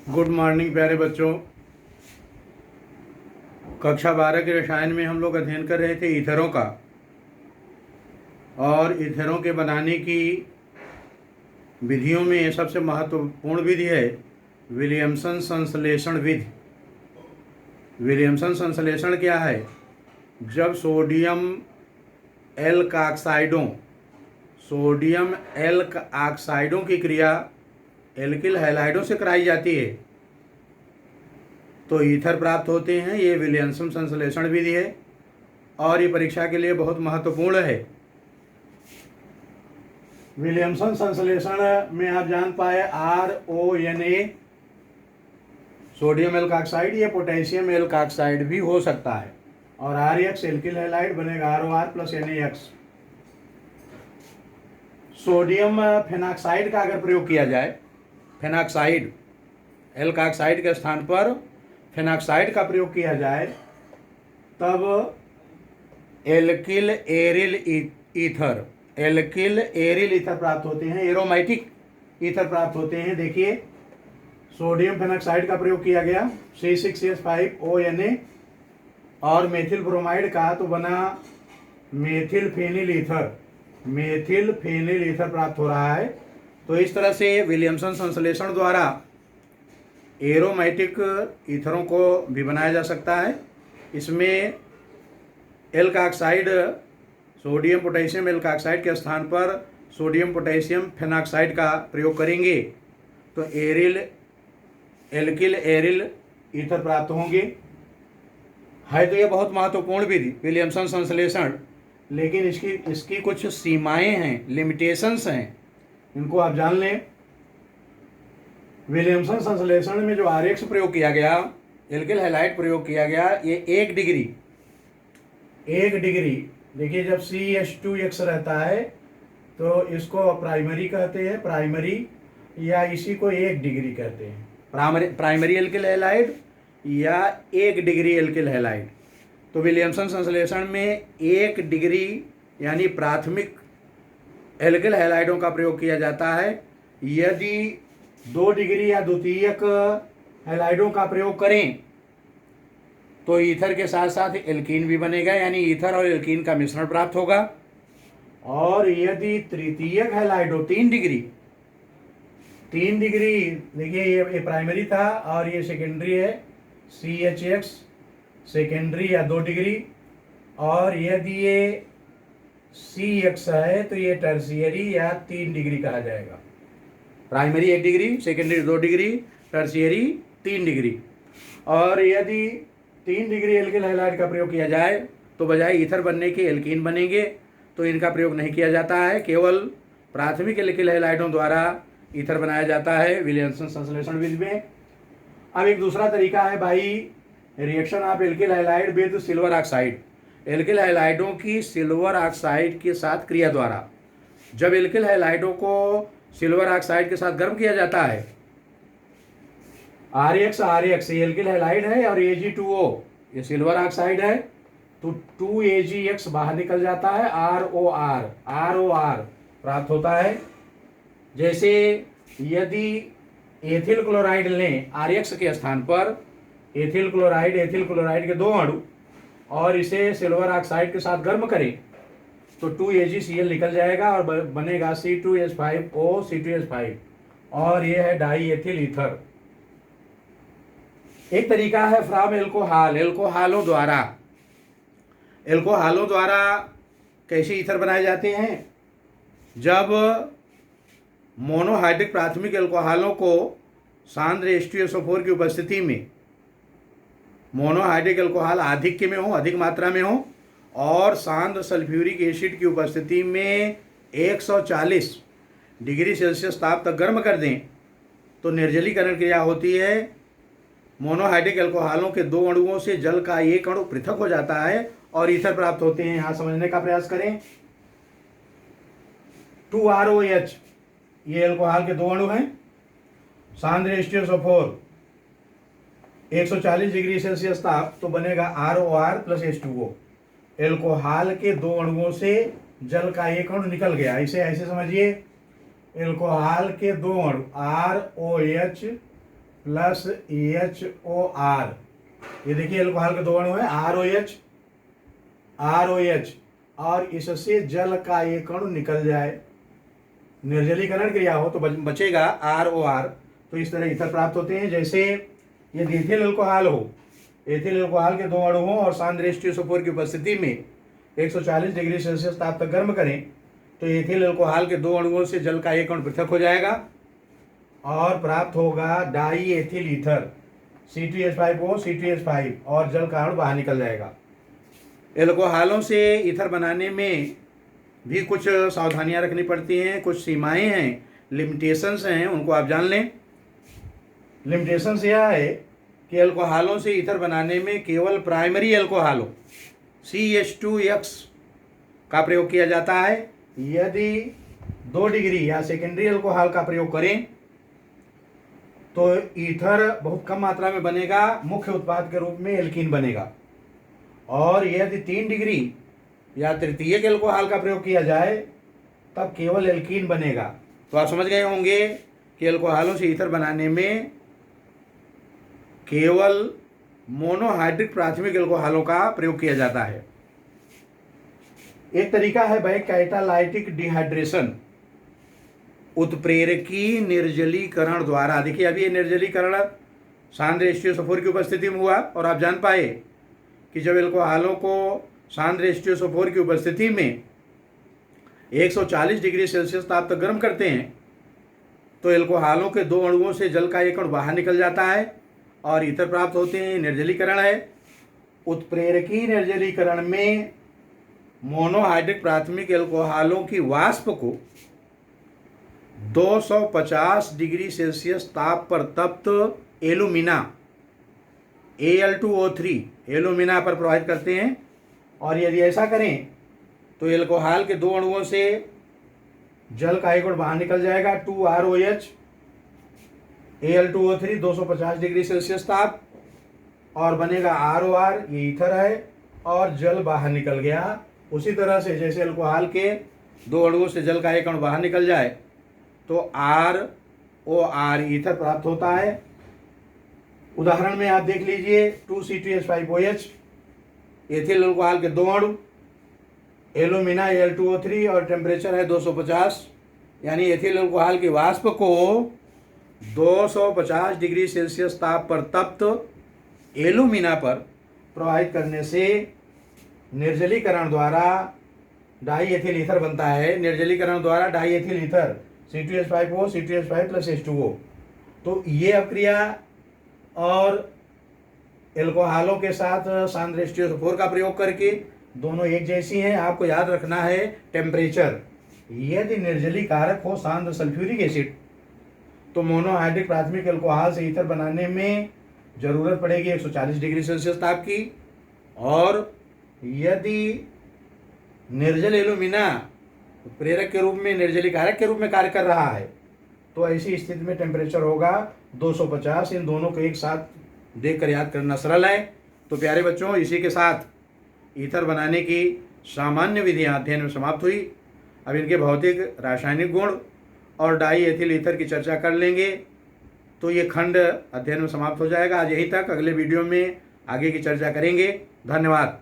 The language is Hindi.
गुड मॉर्निंग प्यारे बच्चों। कक्षा 12 के रसायन में हम लोग अध्ययन कर रहे थे ईथरों का, और ईथरों के बनाने की विधियों में सबसे महत्वपूर्ण विधि है विलियमसन संश्लेषण विधि। विलियमसन संश्लेषण क्या है? जब सोडियम एल ऑक्साइडों की क्रिया एल्किल हैलाइडों से कराई जाती है तो ईथर प्राप्त होते हैं। ये विलियमसन संश्लेषण विधि है और ये परीक्षा के लिए बहुत महत्वपूर्ण है। विलियमसन संश्लेषण में आप जान पाए RONA सोडियम एल्काक्साइड या पोटेशियम एल्काक्साइड भी हो सकता है, और RX एल्किल हैलाइड बनेगा ROR plus NaX। Sodium phenoxide का अगर प्रयोग किया जाए, फेनॉक्साइड एल्काक्साइड के स्थान पर फेनॉक्साइड का प्रयोग किया जाए, तब एल्किल एरिल ईथर प्राप्त होते हैं, एरोमेटिक ईथर प्राप्त होते हैं। देखिए, सोडियम फेनॉक्साइड का प्रयोग किया गया C6H5ONA, और मेथिल ब्रोमाइड का तो बना मेथिल फेनिल ईथर प्राप्त हो रहा है। तो इस तरह से विलियमसन संश्लेषण द्वारा एरोमेटिक ईथरों को भी बनाया जा सकता है। इसमें एल्काक्साइड सोडियम पोटेशियम एल्काक्साइड के स्थान पर सोडियम पोटेशियम फेनॉक्साइड का प्रयोग करेंगे तो एल्किल एरिल ईथर प्राप्त होंगे। है तो ये बहुत महत्वपूर्ण विधि विलियमसन संश्लेषण, लेकिन इसकी कुछ सीमाएं हैं, लिमिटेशंस हैं, इनको आप जान लें। विलियमसन संश्लेषण में जो RX प्रयोग किया गया, एल्किल हैलाइड प्रयोग किया गया, ये 1 डिग्री देखिए, जब CH2X रहता है तो इसको प्राइमरी कहते हैं, प्राइमरी, या इसी को 1 डिग्री कहते हैं, प्राइमरी एल्किल हैलाइड या 1 डिग्री एल्किल हैलाइड। तो विलियमसन संश्लेषण में 1 डिग्री यानी प्राथमिक एल्किल हैलाइडों का प्रयोग किया जाता है। यदि 2 डिग्री या द्वितीयक हैलाइडों का प्रयोग करें तो ईथर के साथ साथ एल्कीन भी बनेगा, यानी ईथर और एल्कीन का मिश्रण प्राप्त होगा। और यदि तृतीयक हैलाइड हो 3 डिग्री, देखिए ये प्राइमरी था और ये सेकेंडरी है, CHX सेकेंडरी या 2 डिग्री, और यदि ये CX है तो ये टर्शियरी या 3 डिग्री कहा जाएगा। Primary 1 degree, secondary 2 degree, tertiary 3 degree. और यदि 3 डिग्री एल्किल हैलाइड का प्रयोग किया जाए तो बजाय ईथर बनने के एल्कीन बनेंगे, तो इनका प्रयोग नहीं किया जाता है, केवल प्राथमिक एल्किल हैलाइडों द्वारा ईथर बनाया जाता है विलियमसन संश्लेषण विधि में। अब एक दूसरा तरीका है भाई, reaction of alkyl halide with silver oxide. Alkyl हैलाइडों की सिल्वर ऑक्साइड के साथ क्रिया द्वारा जब एल्किल हैलाइडों को सिल्वर ऑक्साइड के साथ गर्म किया जाता है, RX ये एल्किल हैलाइड है और Ag2O ये सिल्वर ऑक्साइड है, तो 2AgX बाहर निकल जाता है, ROR प्राप्त होता है। जैसे यदि एथिल क्लोराइड लें RX के स्थान पर, एथिल क्लोराइड के 2 अणु, और इसे सिल्वर ऑक्साइड के साथ गर्म करें तो 2AgCl निकल जाएगा और बनेगा C2H5O, और ये है डाई एथिल ईथर। एक तरीका है फ्रॉम एल्कोहल, एल्कोहलों द्वारा कैसे ईथर बनाए जाते हैं? जब मोनोहाइड्रिक प्राथमिक एल्कोहलों को सांद्र H2SO4 की उपस्थिति में, मोनोहाइड्रिक एल्कोहल अधिक मात्रा में हो, और सांद्र सल्फ्यूरिक एसिड की उपस्थिति में 140 डिग्री सेल्सियस ताप तक गर्म कर दें तो निर्जलीकरण क्रिया होती है। मोनोहाइड्रिक एल्कोहलों के 2 अणुओं से जल का 1 अणु पृथक हो जाता है और ईथर प्राप्त होते हैं। यहाँ समझने का प्रयास करें। 2ROH ये एल्कोहल के 2 अणु हैं, सांद्र H2SO4 140 डिग्री सेल्सियस ताप, तो बनेगा ROR प्लस H2O। एल्कोहल के 2 अणुओं से जल का 1 अणु निकल गया, इसे ऐसे समझिए, एल्कोहल के 2 अणु ROH प्लस HOR। ये देखिए एल्कोहल के दो अणु है ROH, और इससे जल का एक अणु निकल जाए, निर्जलीकरण क्रिया हो तो बचेगा ROR। तो इस तरह ईथर प्राप्त होते हैं। जैसे यदि एथिल अल्कोहल हो, एथिल अल्कोहल के दो अणु हों और सांद्र H2SO4 की उपस्थिति में 140 डिग्री सेल्सियस ताप तक गर्म करें, तो एथिल अल्कोहल के दो अणुओं से जल का एक अणु पृथक हो जाएगा और प्राप्त होगा die ethyl ether C2H5O C2H5, और जल का अणु बाहर निकल जाएगा। एल्कोहलों से ईथर बनाने में भी कुछ सावधानियां रखनी पड़ती हैं, कुछ सीमाएं हैं, लिमिटेशंस हैं, उनको आप जान लें। लिमिटेशंस यह है कि एल्कोहलों से ईथर बनाने में केवल प्राइमरी एल्कोहलों CH2X का प्रयोग किया जाता है। यदि 2 डिग्री या सेकेंडरी अल्कोहल का प्रयोग करें तो ईथर बहुत कम मात्रा में बनेगा, मुख्य उत्पाद के रूप में एल्कीन बनेगा। और यदि 3 डिग्री या तृतीयक एल्कोहल का प्रयोग किया जाए तब केवल एल्कीन बनेगा। तो आप समझ गए होंगे कि एल्कोहलों से ईथर बनाने में केवल मोनोहाइड्रिक प्राथमिक एल्कोहलों का प्रयोग किया जाता है। एक तरीका है भाई कैटालाइटिक डिहाइड्रेशन, उत्प्रेरकी निर्जलीकरण द्वारा। देखिए अभी ये निर्जलीकरण सांद्र H2SO4 की उपस्थिति में हुआ, और आप जान पाए कि जब एल्कोहलों को सांद्र H2SO4 की उपस्थिति में 140 डिग्री सेल्सियस ताप तक गर्म करते हैं तो एल्कोहलों के दो अणुओं से जल का एक अणु बाहर निकल जाता है और ईथर प्राप्त होते हैं। निर्जलीकरण है। उत्प्रेरकी निर्जलीकरण में मोनोहाइड्रिक प्राथमिक एल्कोहलों की वाष्प को 250 डिग्री सेल्सियस ताप पर तप्त एल्यूमिना Al2O3 एल्यूमिना पर प्रवाहित करते हैं, और यदि ऐसा करें तो एल्कोहल के दो अणुओं से जल का एक अणु बाहर निकल जाएगा 2ROH Al2O3 250 डिग्री सेल्सियस ताप, और बनेगा ROR, ये ईथर है, और जल बाहर निकल गया। उसी तरह से जैसे एल्कोहल के दो अणुओं से जल का एक अणु बाहर निकल जाए तो ROR ईथर प्राप्त होता है। उदाहरण में आप देख लीजिए 2C2H5OH, एथिल अल्कोहल के दो अणु, एल्यूमिना Al2O3, और टेम्परेचर है 250, यानी एथिल अल्कोहल की वाष्प को 250 डिग्री सेल्सियस ताप पर तप्त एल्यूमिना पर प्रवाहित करने से निर्जलीकरण द्वारा डाई एथिल ईथर बनता है। निर्जलीकरण द्वारा die ethyl ether C2H5O C2H5 plus H2O। तो ये अभिक्रिया और एल्कोहलों के साथ सांद्र H2SO4 का प्रयोग करके दोनों एक जैसी हैं। आपको याद रखना है टेम्परेचर। यदि निर्जलीकारक हो सांद्र सल्फ्यूरिक एसिड तो मोनोहाइड्रिक प्राथमिक एल्कोहल से ईथर बनाने में जरूरत पड़ेगी 140 डिग्री सेल्सियस ताप की, और यदि निर्जल एल्यूमिना प्रेरक के रूप में, निर्जलीकारक के रूप में कार्य कर रहा है तो ऐसी स्थिति में टेम्परेचर होगा 250। इन दोनों को एक साथ देखकर याद करना सरल है। तो प्यारे बच्चों, इसी के साथ ईथर बनाने की सामान्य विधियाँ अध्ययन में समाप्त हुई। अब इनके भौतिक रासायनिक गुण और डाई एथिल ईथर की चर्चा कर लेंगे तो ये खंड अध्ययन में समाप्त हो जाएगा। आज यहीं तक, अगले वीडियो में आगे की चर्चा करेंगे। धन्यवाद।